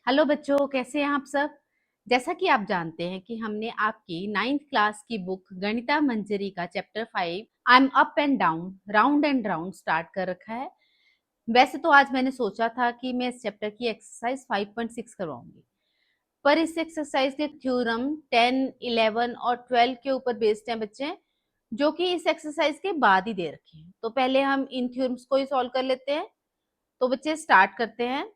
Hello बच्चों, कैसे हैं आप सब। जैसा कि आप जानते हैं कि हमने आपकी 9th क्लास की बुक गणिता मंजरी का chapter 5 I am up and down round and round start कर रखा है। वैसे तो आज मैंने सोचा था कि मैं इस चैप्टर की एक्सरसाइज 5.6 करवाऊंगी, पर इस एक्सरसाइज के थ्योरम 10, 11 और 12 के ऊपर बेस्ड हैं बच्चे, जो कि इस एक्सरसाइज के बाद ही दे रखे हैं। तो पहले हम इन थ्योरम्स को ही सॉल्व कर लेते हैं। तो बच्चे स्टार्ट करते हैं।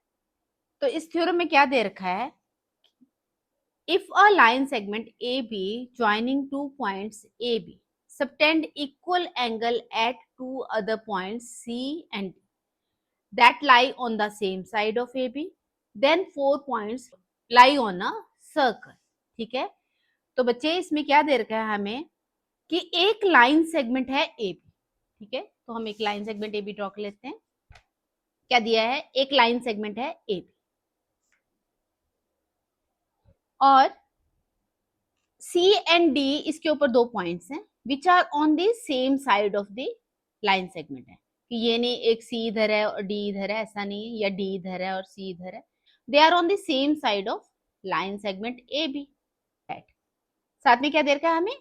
तो इस थ्योरम में क्या दे रखा है, if a line segment AB joining two points AB subtend equal angle at two other points C and D that lie on the same side of AB, then 4 points lie on a circle. ठीक है, तो बच्चे इसमें क्या दे रखा है हमें कि एक लाइन सेगमेंट है AB। ठीक है, तो हम एक लाइन सेगमेंट AB ड्रॉ कर लेते हैं। क्या दिया है, एक लाइन सेगमेंट है AB और C एंड D इसके ऊपर दो पॉइंट्स हैं which are on the same side of the line segment है कि ये नहीं एक C इधर है और D इधर है, ऐसा नहीं है, या D इधर है और C इधर है। They are on the same side of line segment AB। साथ में क्या दे रखा है हमें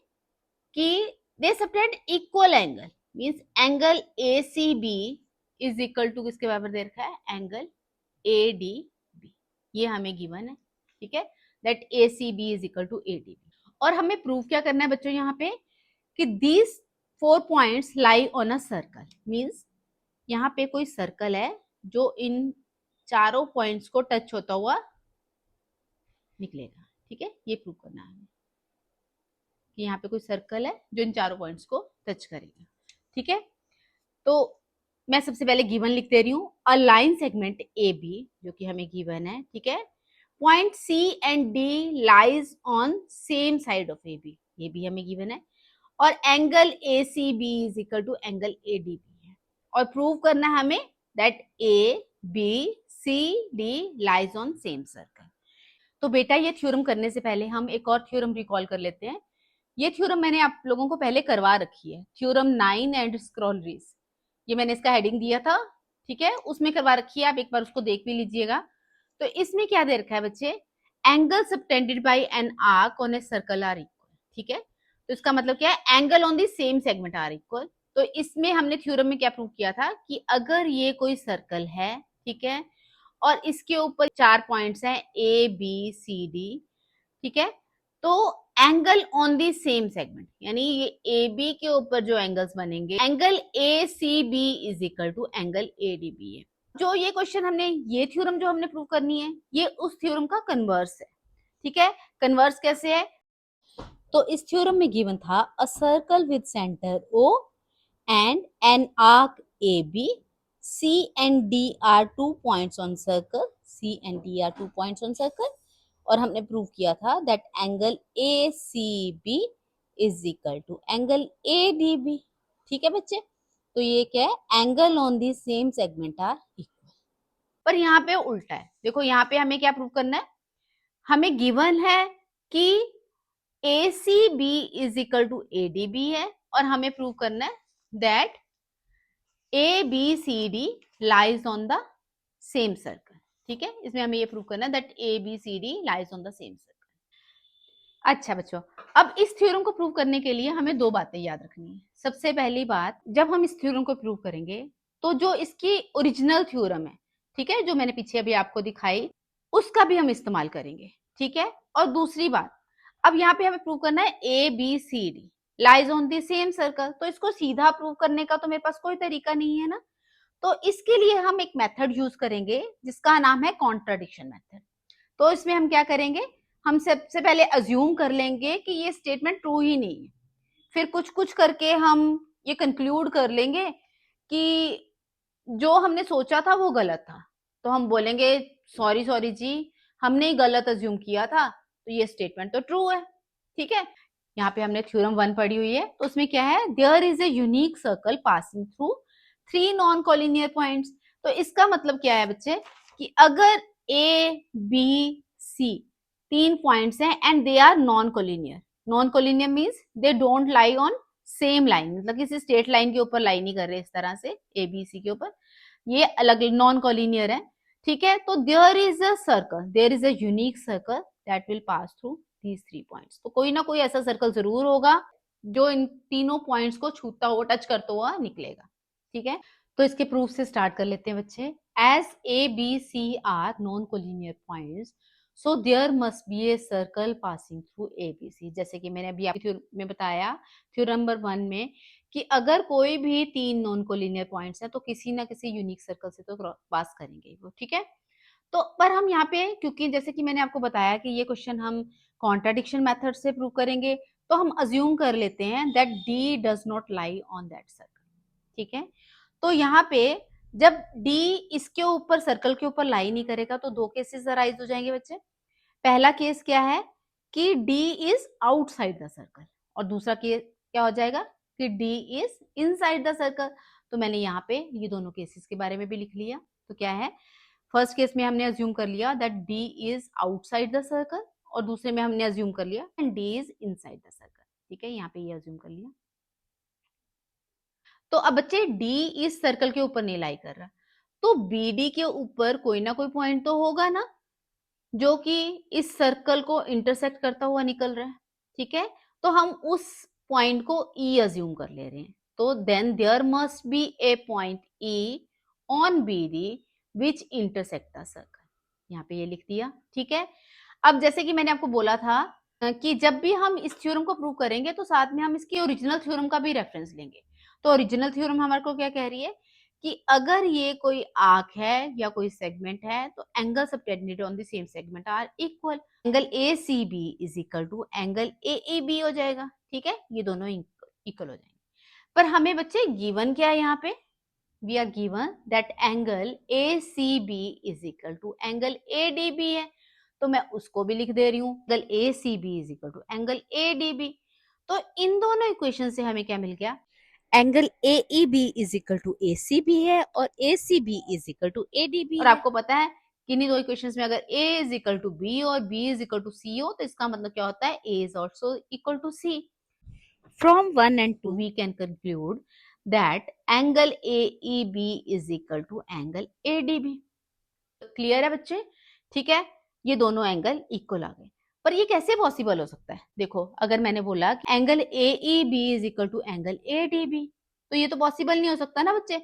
कि they subtend equal angle, means angle ACB is equal to किसके बराबर दे रखा है, एंगल ADB। ये हमें गिवन है। ठीक है, that ACB is equal to ADB। और हमें प्रूव क्या करना है बच्चों यहाँ पे कि these 4 points lie on a circle, means यहाँ पे कोई सर्कल है जो इन चारों पॉइंट्स को टच होता हुआ निकलेगा। ठीक है, ये प्रूव करना है कि यहाँ पे कोई सर्कल है जो इन चारों पॉइंट्स को टच करेगा। ठीक है, तो मैं सबसे पहले गिवन लिख दे रही हूँ, अ लाइन सेगमेंट AB जो कि हमें गिवन है। ठीक है, point C and D lies on same side of AB, ये भी हमें गिवन है। और angle ACB is equal to angle ADB है। और प्रूव करना है हमें that ABCD lies on same circle. तो बेटा ये थ्योरम करने से पहले हम एक और थ्योरम रिकॉल कर लेते हैं। ये थ्योरम मैंने आप लोगों को पहले करवा रखी है, थ्योरम 9 एंड स्क्रॉलरीज, ये मैंने इसका हेडिंग दिया था। ठीक है, उसमें करवा रखी है, आप एक बार उसको देख भी लीजिएगा। तो इसमें क्या दे रखा है बच्चे, angle subtended by an arc on a circle are equal. ठीक है, तो इसका मतलब क्या है, angle on the same segment are equal. तो इसमें हमने थ्योरम में क्या प्रूव किया था कि अगर ये कोई सर्कल है, ठीक है, और इसके ऊपर 4 पॉइंट्स हैं ABCD, ठीक है, तो angle on the same segment, यानी ये AB के ऊपर जो एंगल्स बनेंगे, angle ACB is equal to angle ADB है। जो ये क्वेश्चन हमने, ये थ्योरम जो हमने प्रूव करनी है, ये उस थ्योरम का कन्वर्स है। ठीक है, कन्वर्स कैसे है, तो इस थ्योरम में गिवन था a circle with centre O and an arc AB, C and D are 2 points on circle, C and D are 2 points on circle, और हमने प्रूव किया था that angle ACB is equal to angle ADB। ठीक है बच्चे, तो ये क्या है, angle on the same segment are equal. पर यहाँ पे उल्टा है, देखो यहाँ पे हमें क्या प्रूव करना है, हमें गिवन है कि ACB is equal to ADB है, और हमें प्रूव करना है that ABCD lies on the same circle. ठीक है, इसमें हमें ये प्रूव करना है that ABCD lies on the same circle. अच्छा बच्चों, अब इस थ्योरम को प्रूव करने के लिए हमें दो बातें याद रखनी है। सबसे पहली बात, जब हम इस थ्योरम को प्रूव करेंगे तो जो इसकी ओरिजिनल थ्योरम है, ठीक है, जो मैंने पीछे अभी आपको दिखाई, उसका भी हम इस्तेमाल करेंगे। ठीक है, और दूसरी बात, अब यहाँ पे हमें प्रूव करना है ABCD lies on the same circle, तो इसको सीधा प्रूव करने का तो मेरे पास कोई तरीका नहीं है ना, तो इसके लिए हम एक मेथड यूज करेंगे जिसका नाम है कॉन्ट्राडिक्शन मेथड। तो इसमें हम क्या करेंगे, हम सबसे पहले अज्यूम कर लेंगे कि ये स्टेटमेंट ट्रू ही नहीं है, फिर कुछ कुछ करके हम ये कंक्लूड कर लेंगे कि जो हमने सोचा था वो गलत था, तो हम बोलेंगे सॉरी सॉरी जी, हमने ही गलत अज्यूम किया था, तो ये स्टेटमेंट तो ट्रू है। ठीक है, यहाँ पे हमने थ्योरम 1 पढ़ी हुई है, तो उसमें क्या है, there is a unique circle passing through 3 non collinear points. तो इसका मतलब क्या है बच्चे, कि अगर ABC 3 पॉइंट्स हैं and they are non collinear, non collinear means they don't lie on same line, मतलब किसी स्ट्रेट लाइन के ऊपर लाई नहीं कर रहे इस तरह से ABC के ऊपर, ये अलग नॉन कॉलिनियर है। ठीक है, तो there is a circle, there is a unique circle that will pass through these 3 points. तो कोई ना कोई ऐसा सर्कल जरूर होगा जो इन तीनों पॉइंट्स को छूता हुआ, टच करता हुआ निकलेगा। ठीक है, तो इसके प्रूफ से स्टार्ट कर लेते हैं बच्चे। As A B C are non collinear points, so there must be a circle passing through A B C. जैसे कि मैंने अभी आपको में बताया थ्योरम नंबर 1 में कि अगर कोई भी 3 नॉन कोलिनियर पॉइंट्स हैं तो किसी ना किसी यूनिक सर्कल से तो पास करेंगे वो। ठीक है, तो पर हम यहाँ पे, क्योंकि जैसे कि मैंने आपको बताया कि ये क्वेश्चन हम कॉन्ट्राडिक्शन मेथड से प्रूव करेंगे, तो हम अज्यूम कर लेते हैं that D does not lie on that circle. ठीक है, तो यहाँ पे जब डी इसके ऊपर, सर्कल के ऊपर लाई नहीं करेगा तो दो केसेस अराइज हो जाएंगे बच्चे। पहला केस क्या है कि D is outside the circle, और दूसरा केस क्या हो जाएगा कि D is inside the circle. तो मैंने यहाँ पे ये दोनों केसेस के बारे में भी लिख लिया। तो क्या है, फर्स्ट केस में हमने अज्यूम कर लिया that D is outside the circle, और दूसरे में हमने अज्यूम कर लिया and D is inside the circle. ठीक है, यहाँ पे ये अज्यूम कर लिया। तो अब बच्चे डी इस सर्कल के ऊपर नहीं लाई कर रहा, तो बी डी के ऊपर कोई ना कोई पॉइंट तो होगा ना जो कि इस सर्कल को इंटरसेक्ट करता हुआ निकल रहा है। ठीक है, तो हम उस पॉइंट को ई अज्यूम कर ले रहे हैं। तो then there must be a point E on B D which intersect the circle. यहाँ पे ये लिख दिया। ठीक है, अब जैसे कि मैंने आपको बोला था कि जब भी हम इस थ्योरम को प्रूव करेंगे तो साथ में हम इसकी ओरिजिनल थ्योरम का भी रेफरेंस लेंगे। तो ओरिजिनल थ्योरम हमारे को क्या कह रही है कि अगर ये कोई आर्क है या कोई सेगमेंट है तो angle subtended on the same segment are equal. Angle A C B is equal to angle A A B हो जाएगा। ठीक है, ये दोनों इक्वल हो जाएंगे। पर हमें बच्चे गिवन क्या है, यहाँ पे we are given that angle A C B is equal to angle A D B है, तो मैं उसको भी लिख दे रही हूँ angle A C B is equal to angle A D B. तो इन दोनों इक्वेशन से हमें क्या मिल गया, angle A E B is equal to A C B है और A C B is equal to A D B. और आपको पता है कि इन्हीं दो इक्वेशंस में अगर a is equal to B और b is equal to C हो तो इसका मतलब क्या होता है, a is also equal to c। From 1 and 2 we can conclude that angle AEB is equal to angle ADB। Clear है बच्चे? ठीक है, ये दोनों एंगल इक्वल आ गए। पर ये कैसे पॉसिबल हो सकता है? देखो, अगर मैंने बोला angle AEB is equal to angle ADB, तो ये तो पॉसिबल नहीं हो सकता ना बच्चे।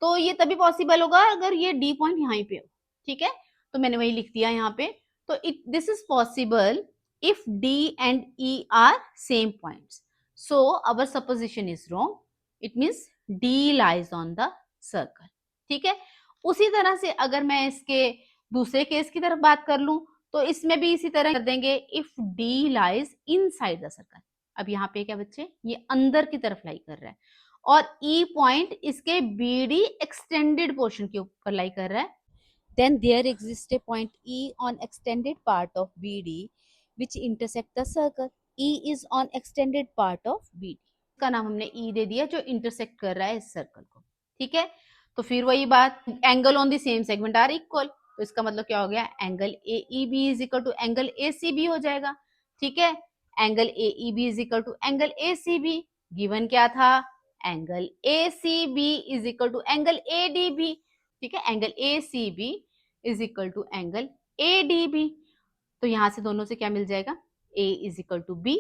तो ये तभी पॉसिबल होगा अगर ये डी पॉइंट यहाँ पे हो। ठीक है, तो मैंने वही लिख दिया यहाँ पे। तो it this is possible if D and E R same points, so our supposition is wrong, it means D lies on the circle. ठीक है, उसी तरह से अगर मैं इसके दूसरे केस की तरफ बात कर लूं तो इसमें भी इसी तरह कर देंगे, if D lies inside the circle. अब यहाँ पे क्या बच्चे, ये अंदर की तरफ लाई कर रहा है और ई पॉइंट इसके बीडी एक्सटेंडेड पोर्शन के ऊपर लाई कर रहा है, then there exists a point E on extended part of BD which intersect the circle. E is on extended part of BD, का नाम हमने E दे दिया जो इंटरसेक्ट कर रहा है इस सर्कल को। ठीक है, तो फिर वही बात, angle on the same segment are equal, तो इसका मतलब क्या हो गया, angle A E B is equal to angle A C B हो जाएगा। ठीक है, angle A E B is equal to angle A C B, given क्या था, angle A C B is equal to angle A D B. ठीक है, angle A C B is equal to angle A D B. तो यहां से दोनों से क्या मिल जाएगा, a is equal to B,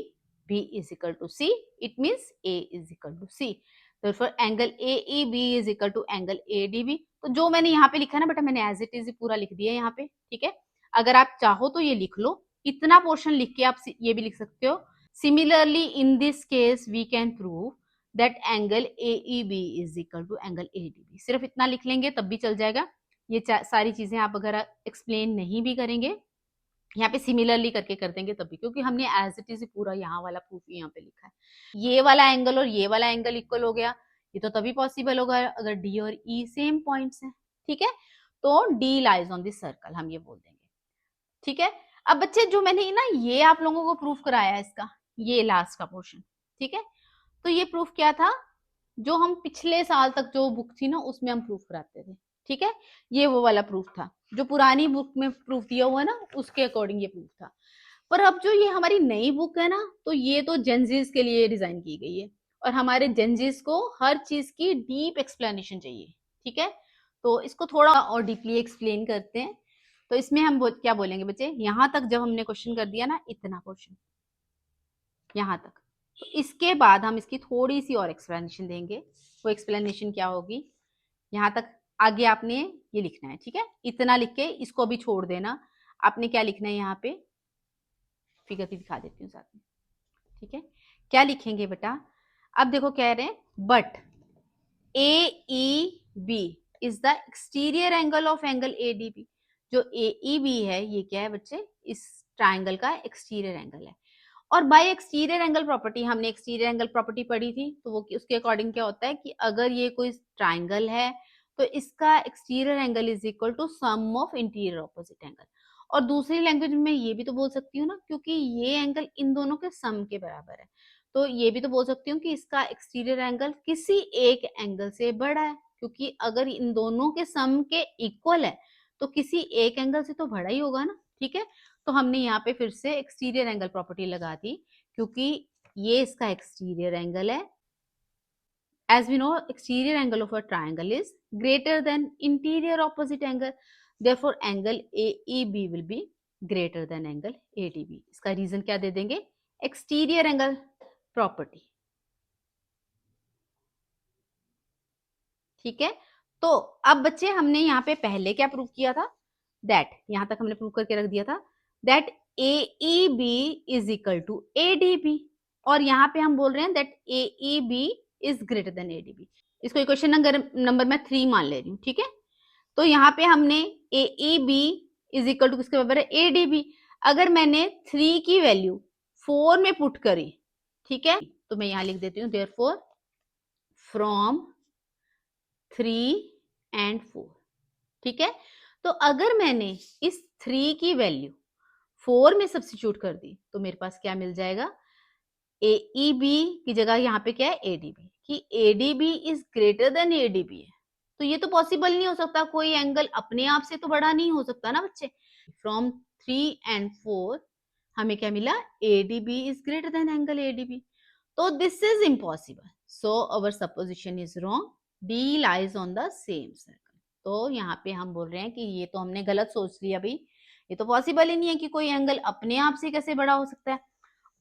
b is equal to c, it means a is equal to c। therefore angle AEB is equal to angle ADB। तो जो मैंने यहाँ पे लिखा ना बेटा, मैंने एज इट इज पूरा लिख दिया यहाँ पे। ठीक है, अगर आप चाहो तो ये लिख लो, इतना पोर्शन लिख के आप ये भी लिख सकते हो। Similarly in this case we can prove that angle AEB is equal to angle ADB। सिर्फ इतना लिख लेंगे तब भी चल जाएगा। ये सारी चीजें आप अगर एक्सप्लेन नहीं भी करेंगे, यहाँ पे सिमिलरली करके कर देंगे तभी, क्योंकि हमने एज इट इज पूरा यहाँ वाला प्रूफ यहाँ पे लिखा है। ये वाला एंगल और ये वाला एंगल इक्वल हो गया, ये तो तभी पॉसिबल होगा अगर डी और ई सेम पॉइंट्स हैं। ठीक है, तो D lies on this circle हम ये बोल देंगे। ठीक है, अब बच्चे जो मैंने ना ये आप लोगों को प्रूफ कराया है इसका, ये लास्ट का पोर्शन। ठीक है, तो ये प्रूफ क्या था, जो हम पिछले साल तक जो बुक थी ना उसमें हम प्रूफ कराते थे। ठीक है, ये वो वाला प्रूफ था जो पुरानी बुक में प्रूफ दिया हुआ है ना, उसके अकॉर्डिंग ये प्रूफ था। पर अब जो ये हमारी नई बुक है ना, तो ये तो जेनजीज के लिए डिजाइन की गई है और हमारे जेनजीज को हर चीज की डीप एक्सप्लेनेशन चाहिए। ठीक है, तो इसको थोड़ा और डीपली एक्सप्लेन करते हैं। तो इसमें हम क्या बोलेंगे बच्चे, यहाँ तक जब हमने क्वेश्चन कर दिया ना, इतना क्वेश्चन यहाँ तक, तो इसके बाद हम इसकी थोड़ी सी और एक्सप्लेनेशन देंगे। वो एक्सप्लेनेशन क्या होगी, यहाँ तक आगे आपने ये लिखना है, ठीक है। इतना लिख के इसको भी छोड़ देना। आपने क्या लिखना है यहाँ पे, फिगर भी दिखा देती हूँ साथ में, ठीक है। क्या लिखेंगे बेटा, अब देखो कह रहे हैं but AEB is the exterior angle of angle ADB। जो AEB है ये क्या है बच्चे, इस ट्राइंगल का एक्सटीरियर एंगल है। और बाय एक्सटीरियर एंगल प्रॉपर्टी, हमने एक्सटीरियर एंगल प्रॉपर्टी पढ़ी थी, तो वो उसके अकॉर्डिंग क्या होता है कि अगर ये कोई ट्राइंगल है तो इसका exterior angle is equal to sum of interior opposite angle. और दूसरी लैंग्वेज में ये भी तो बोल सकती हूँ ना, क्योंकि ये एंगल इन दोनों के सम के बराबर है, तो ये भी तो बोल सकती हूँ कि इसका एक्सटीरियर एंगल किसी एक एंगल से बड़ा है, क्योंकि अगर इन दोनों के सम के इक्वल है तो किसी एक एंगल से तो बड़ा ही होगा ना, ठीक है। तो हमने यहाँ पे फिर से एक्सटीरियर एंगल प्रॉपर्टी लगा दी, क्योंकि ये इसका एक्सटीरियर एंगल है। As we know, exterior angle of a triangle is greater than interior opposite angle. Therefore, angle AEB will be greater than angle ADB. इसका रीजन क्या दे देंगे, एक्सटीरियर एंगल प्रॉपर्टी, ठीक है। तो अब बच्चे हमने यहाँ पे पहले क्या प्रूव किया था, दैट यहां तक हमने प्रूव करके रख दिया था that AEB is equal to ADB। और यहाँ पे हम बोल रहे हैं that AEB is greater than ADB। इसको इक्वेशन नंबर मैं 3 मान ले रही हूँ, ठीक है। तो यहाँ पे हमने AEB इज इक्वल टू किसके बराबर है, ADB। अगर मैंने 3 की वैल्यू 4 में पुट करी, ठीक है, तो मैं यहाँ लिख देती हूँ देयरफॉर फ्रॉम 3 and 4, ठीक है। तो अगर मैंने इस 3 की वैल्यू 4 में सब्स्टिट्यूट कर दी तो मेरे पास क्या मिल जाएगा, AEB की जगह यहाँ पे क्या है ADB, कि ADB is greater than ADB है। तो ये तो पॉसिबल नहीं हो सकता, कोई एंगल अपने आप से तो बड़ा नहीं हो सकता ना बच्चे। फ्रॉम 3 and 4 हमें क्या मिला, ADB is greater then angle ADB। तो this is impossible, so our supposition is wrong, D lies on the same circle। तो यहाँ पे हम बोल रहे हैं कि ये तो हमने गलत सोच लिया भाई, ये तो पॉसिबल ही नहीं है कि कोई एंगल अपने आप से कैसे बड़ा हो सकता है।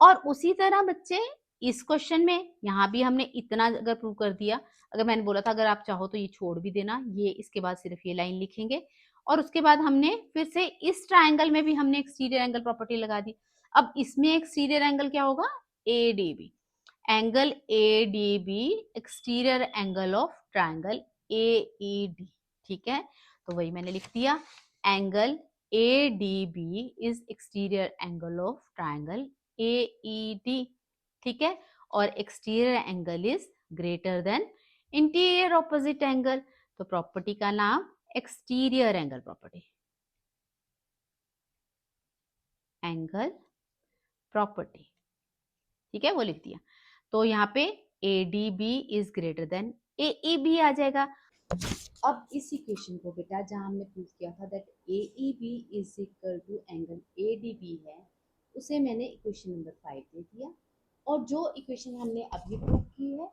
और उसी तरह बच्चे इस क्वेश्चन में यहाँ भी हमने इतना अगर प्रूव कर दिया, अगर मैंने बोला था अगर आप चाहो तो ये छोड़ भी देना, ये इसके बाद सिर्फ ये लाइन लिखेंगे। और उसके बाद हमने फिर से इस ट्राइंगल में भी हमने एक्सटीरियर एंगल प्रॉपर्टी लगा दी। अब इसमें एक्सटीरियर एंगल क्या होगा, ADB। Angle ADB exterior angle of triangle AED, ठीक है। तो वही मैंने लिख दिया, angle ADB is exterior angle of triangle AED, ठीक है। और exterior angle is greater then interior opposite angle. तो प्रॉपर्टी का नाम exterior angle property, angle property, ठीक है, वो लिख दिया। तो यहाँ पे ADB is greater than AEB आ जाएगा। अब इस इक्वेशन को बेटा जहां हमने प्रूव किया था that AEB is equal to angle ADB है, उसे मैंने इक्वेशन नंबर 5 दे दिया। और जो इक्वेशन हमने अभी प्रूव की है,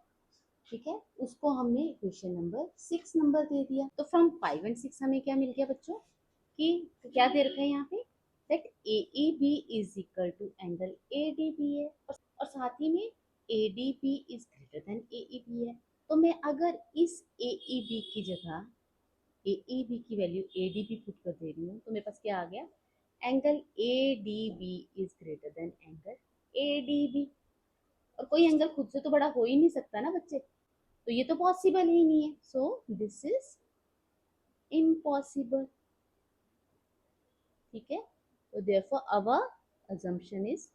ठीक है, उसको हमने इक्वेशन नंबर 6 नंबर दे दिया। तो फ्रॉम 5 and 6 हमें क्या मिल गया बच्चों, कि क्या दे रखा है यहाँ पे, that AEB is equal to angle ADB है, और साथ ही में ADB is greater than AEB है। तो मैं अगर इस AEB की जगह AEB की वैल्यू ADB पुट कर दे रही हूँ तो मेरे पास क्या आ गया, angle ADB is greater then angle ADB। और कोई एंगल खुद से तो बड़ा हो ही नहीं सकता ना बच्चे, तो ये तो पॉसिबल ही नहीं है, सो दिस इज इम्पॉसिबल, ठीक है। तो therefore our assumption is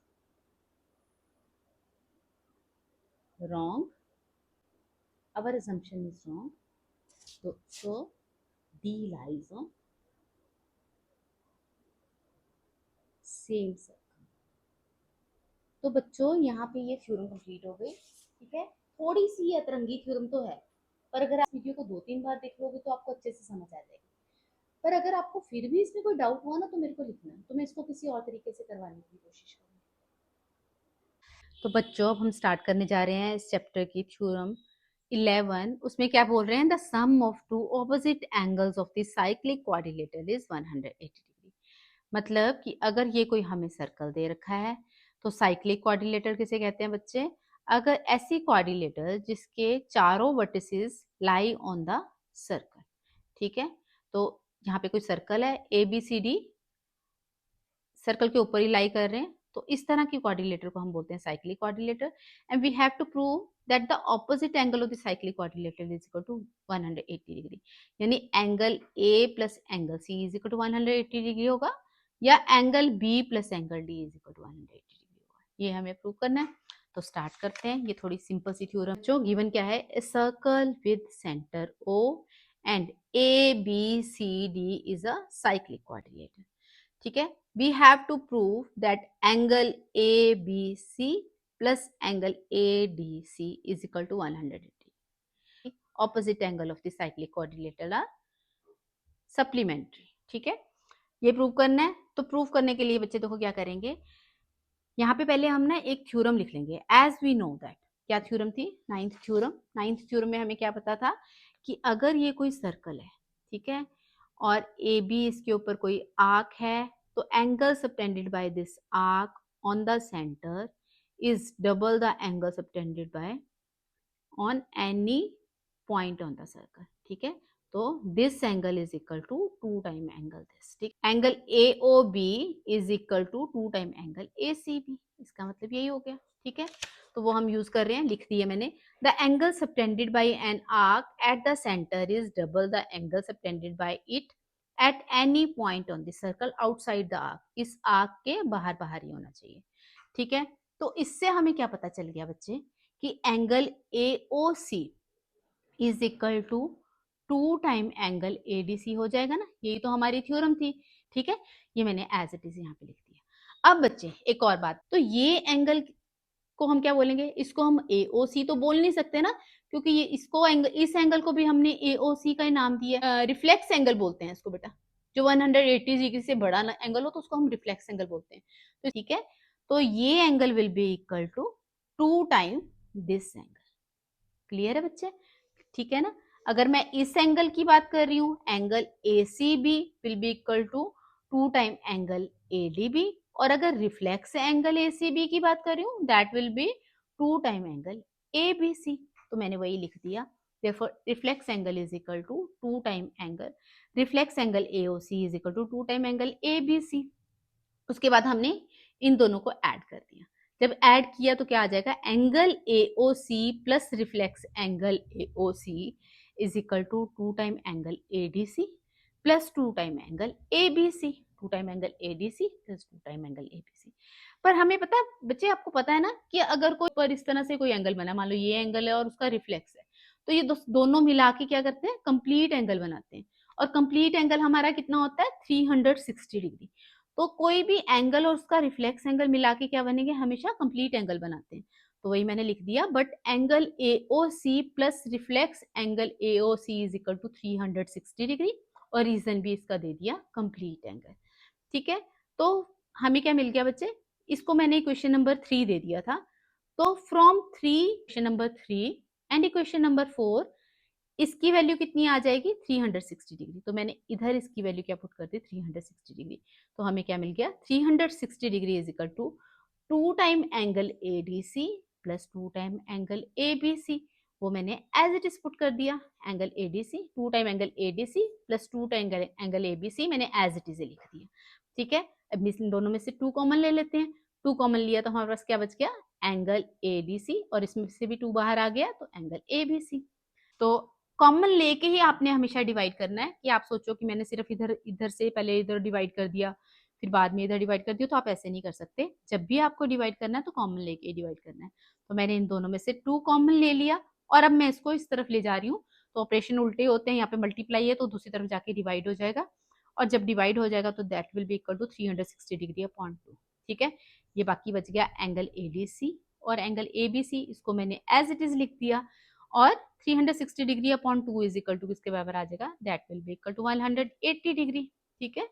wrong, our assumption is wrong, so D lies on same circle। तो बच्चों यहाँ पे ये थ्योरम कंप्लीट हो गई, ठीक है। थोड़ी सी अतरंगी थ्योरम तो है, पर अगर आप वीडियो को 2-3 बार देख लोगे तो आपको अच्छे से समझ आ जाएगा। पर अगर आपको फिर भी इसमें कोई डाउट हुआ ना तो मेरे को लिखना, तो मैं इसको किसी और तरीके से करवाने की कोशिश करूँगी। तो बच्चों अब हम स्टार्ट करने जा रहे हैं इस चैप्टर की थ्योरम 11 उसमें क्या बोल रहे हैं, the sum of two opposite angles of the cyclic quadrilateral is 180 degree. मतलब कि अगर ये कोई हमें सर्कल दे रखा है तो साइक्लिक क्वाड्रिलेटर किसे कहते हैं बच्चे, अगर ऐसी क्वाड्रिलेटर जिसके चारों vertices lie on the circle. ठीक है, तो यहाँ पे कोई सर्कल है, A B C D circle के ऊपर ही लाई कर रहे हैं, तो इस तरह की क्वाड्रिलेटर को हम बोलते हैं cyclic quadrilateral. And we have to prove that the opposite angle of the cyclic quadrilateral is equal to 180 degree. यानी angle A plus angle C is equal to 180 degree होगा, या angle B plus angle D is equal to 180 degree होगा। ये हमें prove करना है। तो start करते हैं। ये थोड़ी सिंपल सी थ्योरम जो गिवन क्या है, a circle with centre O and A B C D is a cyclic quadrilateral. ठीक है, we have to prove that angle ABC plus angle ADC is equal to 180. Opposite angle of the cyclic quadrilateral are supplementary. ठीक है, ये prove करना है। तो prove करने के लिए बच्चे देखो क्या करेंगे, यहाँ पे पहले हम ना एक थ्योरम लिख लेंगे। एज वी नो दैट, क्या थ्योरम थी, नाइन्थ थ्योरम। नाइन्थ थ्योरम में हमें क्या पता था कि अगर ये कोई सर्कल है, ठीक है, और ए बी इसके ऊपर कोई आर्क है, तो angle subtended by this arc on the centre is double the angle subtended by on any point on the circle. ठीक है, तो this angle is equal to 2 time angle this. ठीक, angle A O B is equal to 2 time angle A C B. इसका मतलब यही हो गया। ठीक है, तो वो हम यूज कर रहे हैं, लिख दिया मैंने। The angle subtended by an arc at the centre is double the angle subtended bye it at any point on the circle outside the arc. इस आर्क के बाहर बाहर ही होना चाहिए। ठीक है, तो इससे हमें क्या पता चल गया बच्चे कि angle A O C is equal to 2 time angle ADC हो जाएगा ना। यही तो हमारी थ्योरम थी। ठीक है, ये मैंने एज इट इज यहाँ पे लिख दिया। अब बच्चे एक और बात, तो ये एंगल को हम क्या बोलेंगे, इसको हम एओसी तो बोल नहीं सकते ना, क्योंकि ये इसको एंगल, इस एंगल को भी हमने एओसी का ही नाम दिया। रिफ्लेक्स एंगल बोलते हैं इसको बेटा, जो 180 डिग्री से बड़ा एंगल हो तो उसको हम रिफ्लेक्स एंगल बोलते हैं। तो ठीक है, तो ये angle will be equal to 2 time this angle. Clear है बच्चे? ठीक है ना। अगर मैं इस एंगल की बात कर रही हूँ, angle A C B will be equal to 2 time angle A D B, और अगर reflex angle A C B की बात कर रही हूँ, that will be 2 time angle A B C. तो मैंने वही लिख दिया, therefore reflex angle is equal to 2 time angle reflex angle AOC is equal to 2 time angle ABC। उसके बाद हमने इन दोनों को ऐड कर दिया। जब ऐड किया तो क्या आ जाएगा, angle AOC plus reflex angle AOC is equal to 2 time angle ADC plus 2 time angle ABC। 2 time angle ADC plus 2 time angle ABC। पर हमें पता है बच्चे, आपको पता है ना कि अगर कोई पर इस तरह से कोई एंगल बना, मान लो ये एंगल है और उसका रिफ्लेक्स है, तो ये दोनों मिला के क्या करते हैं, कंप्लीट एंगल बनाते हैं। और कंप्लीट एंगल हमारा कितना होता है, 360 डिग्री। तो कोई भी एंगल और उसका रिफ्लेक्स एंगल मिला के क्या बनेंगे, हमेशा कंप्लीट एंगल बनाते हैं। तो वही मैंने लिख दिया, but angle AOC plus reflex angle AOC is equal to 360 degree, और रीजन भी इसका दे दिया कंप्लीट एंगल। ठीक है, तो हमें क्या मिल गया बच्चे, इसको मैंने इक्वेशन नंबर 3 दे दिया था। तो from 3 equation number 3 and equation number 4 इसकी वैल्यू कितनी आ जाएगी, 360 डिग्री। तो मैंने इधर इसकी वैल्यू क्या पुट कर दी, 360 डिग्री। तो हमें क्या मिल गया, 360 degree is equal to 2 time angle ADC plus 2 time angle ABC। वो मैंने एज इट इज पुट कर दिया, angle ADC 2 time angle ADC plus 2 time angle ABC मैंने एज इट इज लिख दिया। ठीक है, अब इन दोनों में से 2 कॉमन ले लेते हैं। 2 कॉमन लिया तो हमारे पास क्या बच गया, एंगल ADC, और इसमें से भी 2 बाहर आ गया तो एंगल ABC। तो कॉमन लेके ही आपने हमेशा डिवाइड करना है, कि आप सोचो कि मैंने सिर्फ इधर इधर से पहले इधर डिवाइड कर दिया फिर बाद में इधर डिवाइड कर दिया, तो आप ऐसे नहीं कर सकते। जब भी आपको डिवाइड करना है तो कॉमन लेके डिवाइड करना है। तो मैंने इन दोनों में से 2 कॉमन ले लिया, और अब मैं इसको इस तरफ ले जा रही हूँ। तो ऑपरेशन उल्टे होते हैं, यहाँ पे मल्टीप्लाई है तो दूसरी तरफ जाके डिवाइड हो जाएगा, और जब डिवाइड हो जाएगा तो that will be equal to 360 degree upon 2। ठीक है, ये बाकी बच गया एंगल ADC और एंगल ABC, इसको मैंने एज इट इज लिख दिया। और 360 degree upon 2 is equal to किसके बराबर आ जाएगा, that will be equal to 180 degree. ठीक है,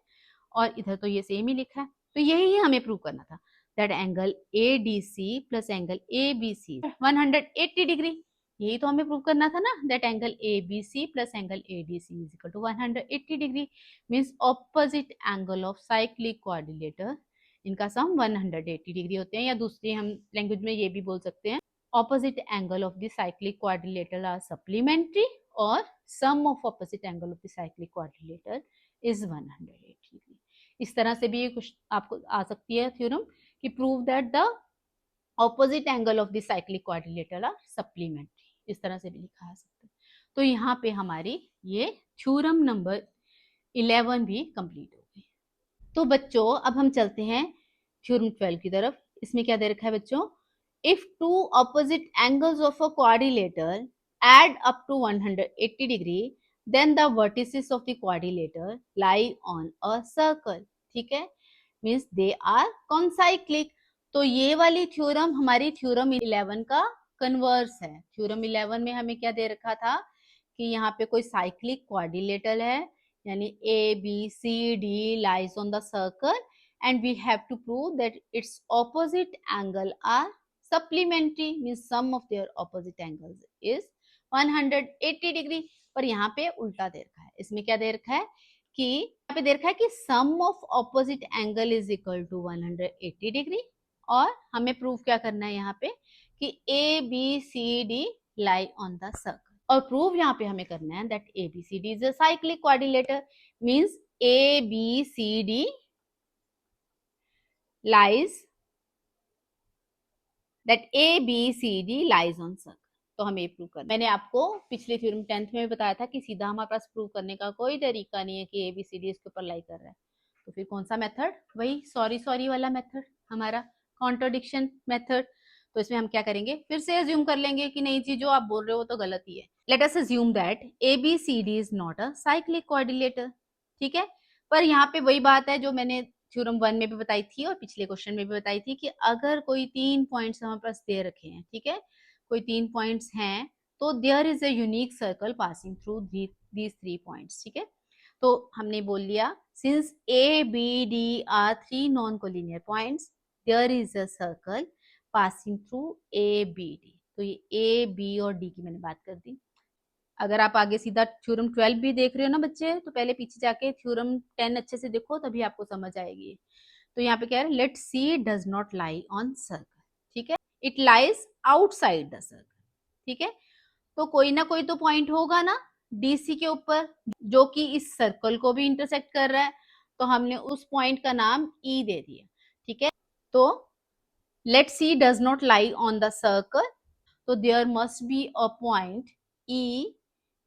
और इधर तो ये सेम ही लिखा है। तो यही हमें प्रूव करना था, that angle ADC plus angle ABC 180 degree. यही तो हमें प्रूव करना था ना, that angle ABC plus angle ADC is equal to 180 degree, means opposite angle of cyclic quadrilateral, इनका सम 180 डिग्री होते हैं, या दूसरी हम लैंग्वेज में ये भी बोल सकते हैं, opposite angle of the cyclic quadrilateral are supplementary or sum of opposite angle of the cyclic quadrilateral is 180 degree। इस तरह से भी कुछ आपको आ सकती है थ्योरम कि prove that the opposite angle of the cyclic quadrilateral are supplementary, इस तरह से भी लिखा जा सकता है। तो यहाँ पे हमारी ये थ्योरम नंबर 11 भी कंप्लीट हो गई। तो बच्चों अब हम चलते हैं थ्योरम 12 की तरफ। इसमें क्या दे रखा है बच्चों, if two opposite angles of a quadrilateral add up to 180 degree, then the vertices of the quadrilateral lie on a circle। ठीक है, मीन्स दे आर कॉन्साइक्लिक। तो ये वाली थ्योरम हमारी थ्योरम 11 का कन्वर्स है। थ्योरम 11 में हमें क्या दे रखा था कि यहाँ पे कोई साइक्लिक क्वाड्रिलेटरल है, यानी ABCD lies on the circle and we have to prove that its opposite angle are supplementary, means sum of their opposite angles is 180 degree. पर यहाँ पे उल्टा दे रखा है। इसमें क्या दे रखा है कि यहाँ पे दे रखा है कि sum of opposite angle is equal to 180 degree, और हमें प्रूव क्या करना है यहाँ पे कि ABCD lie on the circle. और प्रूव यहाँ पे हमें करना है that ABCD is a cyclic quadrilateral, means ABCD lies that ABCD lies on circle। तो हमें ये प्रूव करना। मैंने आपको पिछले थ्योरम 10th में भी बताया था कि सीधा हमारे पास प्रूव करने का कोई तरीका नहीं है कि ABCD इसके ऊपर लाई कर रहा है। तो फिर कौन सा मेथड, वही सॉरी वाला मेथड, हमारा कॉन्ट्रडिक्शन मेथड। तो इसमें हम क्या करेंगे, फिर से अज्यूम कर लेंगे कि नहीं जी जो आप बोल रहे हो तो गलत ही है। Let us assume that ABCD is not a cyclic quadrilateral. ठीक है, पर यहाँ पे वही बात है जो मैंने थ्योरम 1 में भी बताई थी और पिछले क्वेश्चन में भी बताई थी कि अगर कोई 3 पॉइंट्स हमारे पास दे रखे हैं, ठीक है, कोई 3 पॉइंट्स हैं, तो there is a unique circle passing through these 3 points. ठीक है, तो हमने बोल लिया since ABD are 3 non collinear points, there is a circle passing through ABD। तो ये AB और D की मैंने बात कर दी। अगर आप आगे सीधा थ्योरम 12 भी देख रहे हो ना बच्चे, तो पहले पीछे जाके थ्योरम 10 अच्छे से देखो, तभी आपको समझ आएगी। तो यहाँ पे क्या है, late C does not lie on circle. ठीक है, it lies outside the circle. ठीक है, तो कोई ना कोई तो पॉइंट होगा ना DC के ऊपर जो कि इस सर्कल को भी इंटरसेक्ट कर रहा है, तो हमने उस पॉइंट का नाम E दे दिया। ठीक है, तो let C does not lie on the circle, तो there must be a point E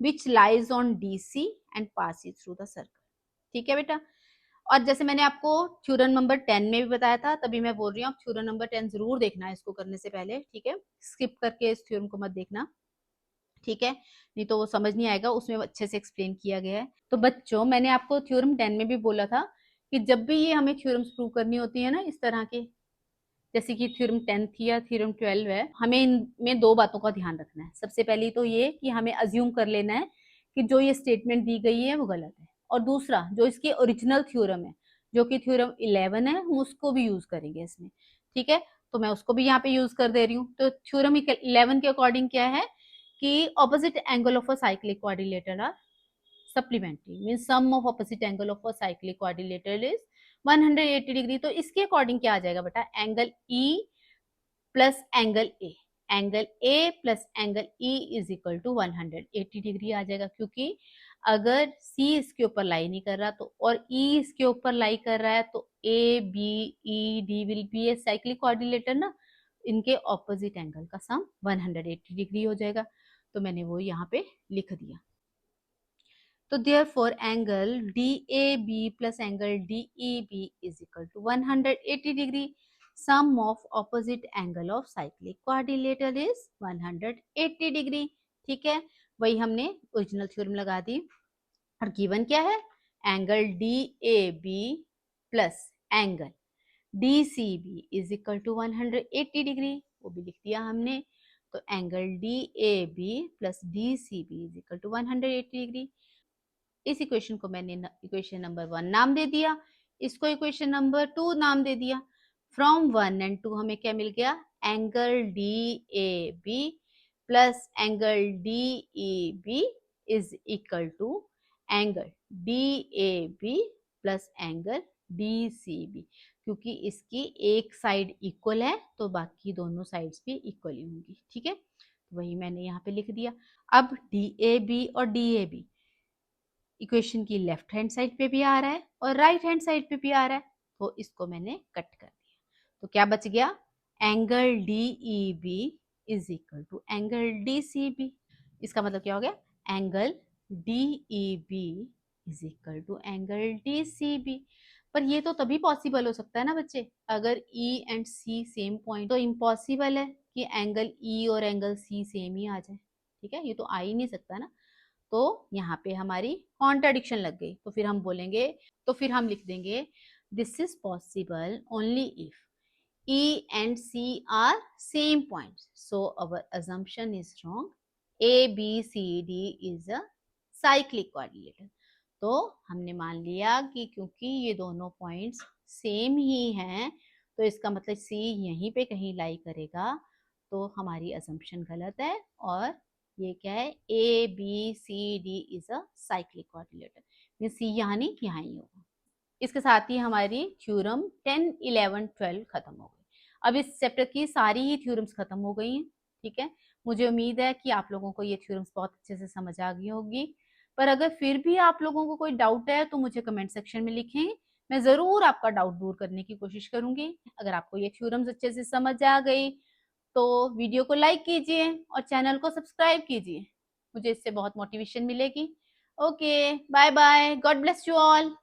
which lies on DC and passes through the circle। ठीक है बेटा, और जैसे मैंने आपको थ्योरम नंबर 10 में भी बताया था, तभी मैं बोल रही हूँ आप थ्योरम नंबर 10 जरूर देखना इसको करने से पहले। ठीक है, स्किप करके इस थ्योरम को मत देखना, ठीक है, नहीं तो वो समझ नहीं आएगा, उसमें अच्छे से एक्सप्लेन किया गया है। तो बच्चों मैंने आपको थ्योरम 10 में भी बोला था कि जब भी ये हमें थ्योरम्स प्रूव करनी होती है ना इस तरह के, जैसे कि थ्योरम 10 थी या थ्योरम 12 है, हमें इनमें 2 बातों का ध्यान रखना है। सबसे पहली तो ये कि हमें अज्यूम कर लेना है कि जो ये स्टेटमेंट दी गई है वो गलत है, और दूसरा जो इसकी ओरिजिनल थ्योरम है जो कि थ्योरम 11 है, हम उसको भी यूज करेंगे इसमें। ठीक है, तो मैं उसको भी यहाँ पे यूज कर दे रही हूँ। तो थ्योरम 11 के अकॉर्डिंग क्या है कि opposite angle of a cyclic quadrilateral are supplementary, means sum of opposite angle of a cyclic quadrilateral is 180 degree. तो इसके अकॉर्डिंग क्या आ जाएगा बेटा, angle E plus angle A, angle A plus angle E is equal to 180 degree आ जाएगा, क्योंकि अगर C इसके ऊपर लाई नहीं कर रहा तो और E इसके ऊपर लाई कर रहा है, तो ABED will be a cyclic quadrilateral ना, इनके ऑपोजिट एंगल का सम 180 डिग्री हो जाएगा। तो मैंने वो यहाँ पे लिख दिया। तो therefore angle DAB plus angle DEB is equal to 180 degree। Sum of opposite angle of cyclic quadrilateral is 180 degree। ठीक है, वही हमने ओरिजिनल थ्योरम लगा दी। और गिवन क्या है, angle DAB plus angle DCB is equal to 180 degree, वो भी लिख दिया हमने। तो angle DAB plus DCB is equal to 180 degree. इस इक्वेशन को मैंने इक्वेशन नंबर 1 नाम दे दिया, इसको इक्वेशन नंबर 2 नाम दे दिया। फ्रॉम 1 एंड 2 हमें क्या मिल गया, angle DAB plus angle DEB is equal to angle DAB plus angle DCB, क्योंकि इसकी एक साइड इक्वल है तो बाकी दोनों साइड्स भी इक्वल ही होंगी। ठीक है, वही मैंने यहाँ पे लिख दिया। अब DAB और DAB इक्वेशन की लेफ्ट हैंड साइड पे भी आ रहा है और राइट हैंड साइड पे भी आ रहा है, तो इसको मैंने कट कर दिया। तो क्या बच गया, angle DEB is equal to angle DCB। इसका मतलब क्या हो गया, angle DEB is equal to angle DCB। पर ये तो तभी पॉसिबल हो सकता है ना बच्चे, अगर E and C same point, तो इम्पॉसिबल है कि एंगल E और एंगल C सेम ही आ जाए। ठीक है, ये तो आ ही नहीं सकता ना। तो यहाँ पे हमारी कॉन्ट्राडिक्शन लग गई, तो फिर हम बोलेंगे, तो फिर हम लिख देंगे this is possible only if E and C are same points, so our assumption is wrong. ABCD is a cyclic coordinator. तो हमने मान लिया कि क्योंकि ये दोनों पॉइंट्स सेम ही हैं, तो इसका मतलब C यहीं पे कहीं लाई करेगा, तो हमारी असम्पशन गलत है। और ये क्या है, ABCD is a cyclic coordinator, C यहाँ नहीं यहाँ ही होगा। इसके साथ ही हमारी थ्योरम 10, 11, 12 खत्म हो गई। अब इस चैप्टर की सारी ही थ्योरम्स खत्म हो गई हैं। ठीक है, मुझे उम्मीद है कि आप लोगों को ये थ्योरम्स बहुत अच्छे से समझ आ गई होगी। पर अगर फिर भी आप लोगों को कोई डाउट है तो मुझे कमेंट सेक्शन में लिखें, मैं जरूर आपका डाउट दूर करने की कोशिश करूंगी। अगर आपको ये थ्योरम्स अच्छे से समझ आ गई तो वीडियो को लाइक कीजिए और चैनल को सब्सक्राइब कीजिए, मुझे इससे बहुत मोटिवेशन मिलेगी। Okay, bye bye, God bless you all.